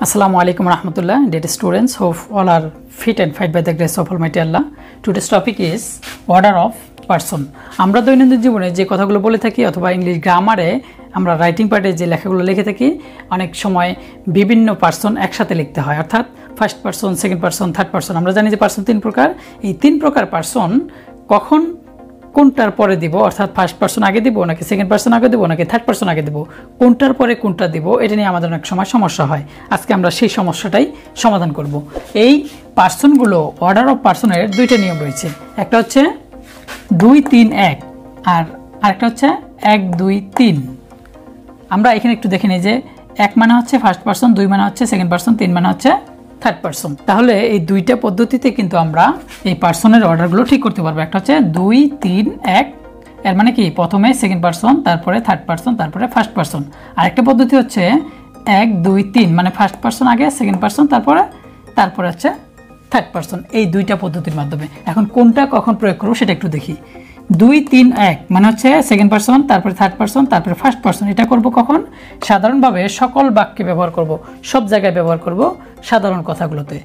Assalamu alaikum warahmatullah. Dear students, hope all are fit and fight by the grace of Almighty Allah. Today's topic is order of person. আমরা দৈনন্দিন জীবনে যে কথাগুলো বলে থাকি অথবা ইংলিশ গ্রামারে আমরা রাইটিং পার্টে যে লেখাগুলো লিখে থাকি অনেক সময় বিভিন্ন পারসন একসাথে লিখতে হয়, অর্থাৎ first person, second person, third person. আমরা জানি যে পারসন তিন প্রকার। এই তিন প্রকার পারসন কখন কোনটার পরে দিব, অর্থাৎ ফার্স্ট পারসন আগে দিব নাকি সেকেন্ড পারসন আগে দিব নাকি থার্ড পারসন আগে দিব, কোনটার পরে কোনটা দিব, এটা নিয়ে আমাদের অনেক সময় সমস্যা হয়। আজকে আমরা সেই সমস্যাটাই সমাধান করব। এই পারসনগুলো অর্ডার অফ পারসনের দুইটা নিয়ম রয়েছে, একটা হচ্ছে 2, 3, 1 আর আরেকটা হচ্ছে 1, 2, 3। আমরা এখানে একটু দেখে নিই যে 1 মানে হচ্ছে ফার্স্ট পারসন, 2 মানে হচ্ছে সেকেন্ড পারসন, 3 মানে হচ্ছে থার্ড পারসন। তাহলে এই দুইটা পদ্ধতিতে কিন্তু আমরা এই পারসনের অর্ডারগুলো ঠিক করতে পারবো। একটা হচ্ছে 2, 3, 1, এর মানে কি প্রথমে সেকেন্ড পারসন, তারপরে থার্ড পারসন, তারপরে ফার্স্ট পারসন। আরেকটা পদ্ধতি হচ্ছে 1, 2, 3 মানে ফার্স্ট পারসন আগে, সেকেন্ড পারসন, তারপরে হচ্ছে থার্ড পারসন। এই দুইটা পদ্ধতির মাধ্যমে এখন কোনটা কখন প্রয়োগ করবো সেটা একটু দেখি। 2, 3, 1 মানে হচ্ছে সেকেন্ড পারসন, তারপরে থার্ড পারসন, তারপরে ফার্স্ট পারসন। এটা করব কখন? সাধারণভাবে সকল বাক্যে ব্যবহার করব, সব জায়গায় ব্যবহার করব, সাধারণ কথাগুলোতে।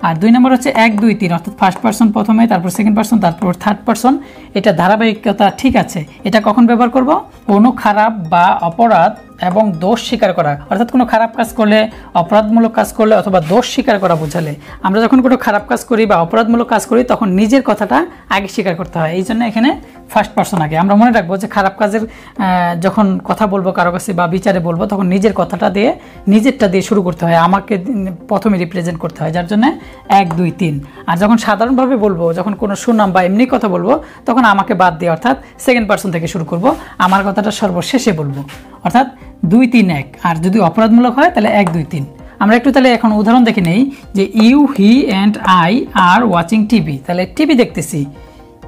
আর 2 নম্বর হচ্ছে 1, 2, 3 অর্থাৎ ফার্স্ট পারসন প্রথমে, তারপর সেকেন্ড পারসন, তারপর থার্ড পারসন। এটা ধারাবাহিকতা ঠিক আছে। এটা কখন ব্যবহার করব? কোনো খারাপ বা অপরাধ এবং দোষ স্বীকার করা, অর্থাৎ কোনো খারাপ কাজ করলে, অপরাধমূলক কাজ করলে অথবা দোষ স্বীকার করা বোঝালে। আমরা যখন কোনো খারাপ কাজ করি বা অপরাধমূলক কাজ করি তখন নিজের কথাটা আগে স্বীকার করতে হয়, এই জন্য এখানে ফার্স্ট পারসন আগে। আমরা মনে রাখবো যে খারাপ কাজের যখন কথা বলবো কারো কাছে বা বিচারে বলবো তখন নিজের কথাটা দিয়ে, নিজেরটা দিয়ে শুরু করতে হয়, আমাকে প্রথমে রিপ্রেজেন্ট করতে হয়, যার জন্য 1, 2, 3। আর যখন সাধারণভাবে বলবো, যখন কোনো সুনাম বা এমনি কথা বলবো তখন আমাকে বাদ দিয়ে অর্থাৎ সেকেন্ড পারসন থেকে শুরু করব, আমার কথাটা সর্বশেষে বলবো, অর্থাৎ 2, 3, 1। আর যদি অপরাধমূলক হয় তাহলে 1, 2, 3। আমরা একটু তাহলে এখন উদাহরণ দেখে নেই যে you, he and I are watching TV. তাহলে টিভি দেখতেছি,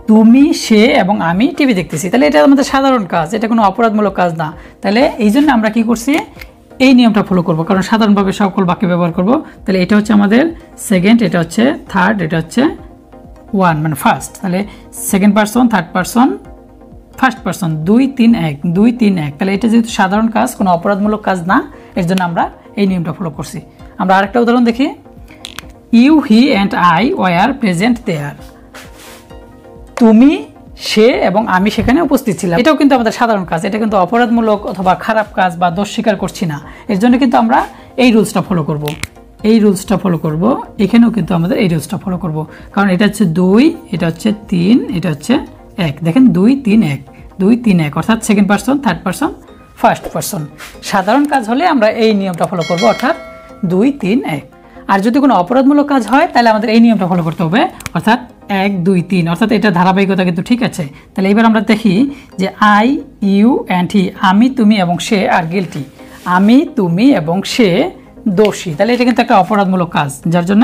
তুমি, সে এবং আমি টিভি দেখতেছি। তাহলে এটা আমাদের সাধারণ কাজ, এটা কোনো অপরাধমূলক কাজ না। তাহলে এই জন্য আমরা কি করছি, এই নিয়মটা ফলো করব, কারণ সাধারণভাবে সকল বাক্যে ব্যবহার করব। তাহলে এটা হচ্ছে আমাদের সেকেন্ড, এটা হচ্ছে থার্ড, এটা হচ্ছে 1 মানে ফার্স্ট। তাহলে second person, third person, first person, 2, 3, 1, 2, 3, 1। তাহলে এটা যেহেতু সাধারণ কাজ, কোনো অপরাধমূলক কাজ না, এর জন্য আমরা এই নিয়মটা ফলো করছি। আমরা আরেকটা উদাহরণ দেখি। You, he and I were present there. তুমি, সে এবং আমি সেখানে উপস্থিত ছিলাম। এটাও কিন্তু আমাদের সাধারণ কাজ, এটা কিন্তু অপরাধমূলক অথবা খারাপ কাজ বা দোষ স্বীকার করছি না। এর জন্য কিন্তু আমরা এই রুলসটা ফলো করব, এই রুলসটা ফলো করব। এখানেও কিন্তু আমাদের এই রুলসটা ফলো করব, কারণ এটা হচ্ছে 2, এটা হচ্ছে 3, এটা হচ্ছে 1। দেখেন 2, 3, 1, 2, 3, 1 অর্থাৎ second person, third person, first person. সাধারণ কাজ হলে আমরা এই নিয়মটা ফলো করব, অর্থাৎ 2, 3, 1। আর যদি কোনো অপরাধমূলক কাজ হয় তাহলে আমাদের এই নিয়মটা ফলো করতে হবে, অর্থাৎ 1, 2, 3 অর্থাৎ এটা ধারাবাহিকতা কিন্তু ঠিক আছে। তাহলে এবার আমরা দেখি যে আই, ইউ অ্যান্ড হি, আমি, তুমি এবং সে আর গিলটি। আমি, তুমি এবং সে দোষী। তাহলে এটা কিন্তু একটা অপরাধমূলক কাজ, যার জন্য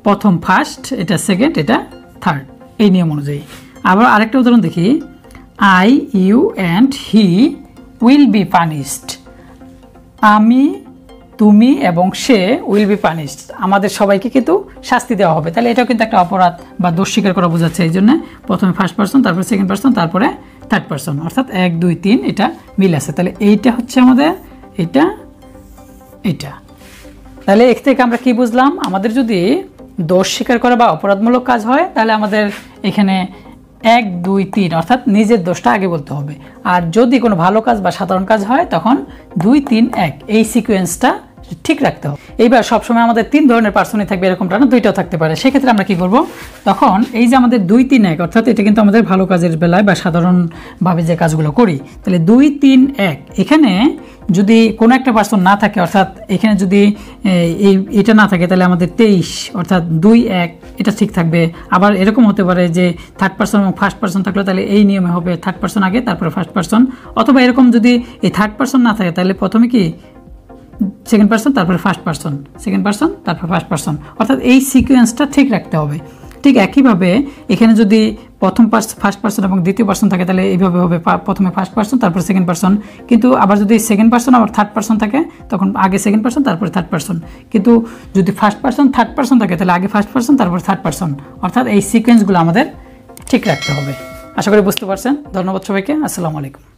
প্রথম ফার্স্ট, এটা সেকেন্ড, এটা থার্ড, এই নিয়ম অনুযায়ী। আবার আরেকটা উদাহরণ দেখি। I, you and he will be punished. আমি, তুমি এবং সে উইল বি পানিশড, আমাদের সবাইকে কিন্তু শাস্তি দেওয়া হবে। তাহলে এটাও কিন্তু একটা অপরাধ বা দোষ স্বীকার করা বোঝাচ্ছে, এই জন্য প্রথমে ফার্স্ট পারসন, তারপরে সেকেন্ড পারসন, তারপরে থার্ড পারসন, অর্থাৎ 1, 2, 3 এটা মিল আছে। তাহলে এইটা হচ্ছে আমাদের এটা। তাহলে এর থেকে আমরা কি বুঝলাম, আমাদের যদি দোষ স্বীকার করা বা অপরাধমূলক কাজ হয় তাহলে আমাদের এখানে 1, 2, 3 অর্থাৎ নিজের দোষটা আগে বলতে হবে। আর যদি কোনো ভালো কাজ বা সাধারণ কাজ হয় তখন 2, 3, 1 এই সিকোয়েন্সটা ঠিক রাখতে হবে। এইবার সবসময় আমাদের 3 ধরনের পার্সনই থাকবে, এরকমটা না, 2টাও থাকতে পারে। সেক্ষেত্রে আমরা কি করব, তখন এই যে আমাদের 2, 3, 1 অর্থাৎ এটা কিন্তু আমাদের ভালো কাজের বেলায় বা সাধারণভাবে যে কাজগুলো করি। তাহলে 2, 3, 1 এখানে যদি কোনো একটা পার্সন না থাকে, অর্থাৎ এখানে যদি এটা না থাকে তাহলে আমাদের 23 অর্থাৎ 2, 1 এটা ঠিক থাকবে। আবার এরকম হতে পারে যে থার্ড পারসন এবং ফার্স্ট পারসন থাকলে তাহলে এই নিয়মে হবে থার্ড পারসন আগে, তারপরে ফার্স্ট পারসন। অথবা এরকম যদি এই থার্ড পারসন না থাকে তাহলে প্রথমে কি সেকেন্ড পারসন, তারপরে ফার্স্ট পারসন, সেকেন্ড পারসন, তারপর ফার্স্ট পারসন, অর্থাৎ এই সিকোয়েন্সটা ঠিক রাখতে হবে। ঠিক একইভাবে এখানে যদি প্রথম ফার্স্ট পারসন এবং দ্বিতীয় পারসন থাকে তাহলে এইভাবে হবে প্রথমে ফার্স্ট পারসন, তারপর সেকেন্ড পারসন। কিন্তু আবার যদি সেকেন্ড পারসন আবার থার্ড পারসন থাকে তখন আগে সেকেন্ড পারসন, তারপরে থার্ড পারসন। কিন্তু যদি ফার্স্ট পারসন, থার্ড পারসন থাকে তাহলে আগে ফার্স্ট পারসন, তারপর থার্ড পারসন, অর্থাৎ এই সিকোয়েন্সগুলো আমাদের ঠিক রাখতে হবে। আশা করি বুঝতে পারছেন। ধন্যবাদ সবাইকে। আসসালামু আলাইকুম।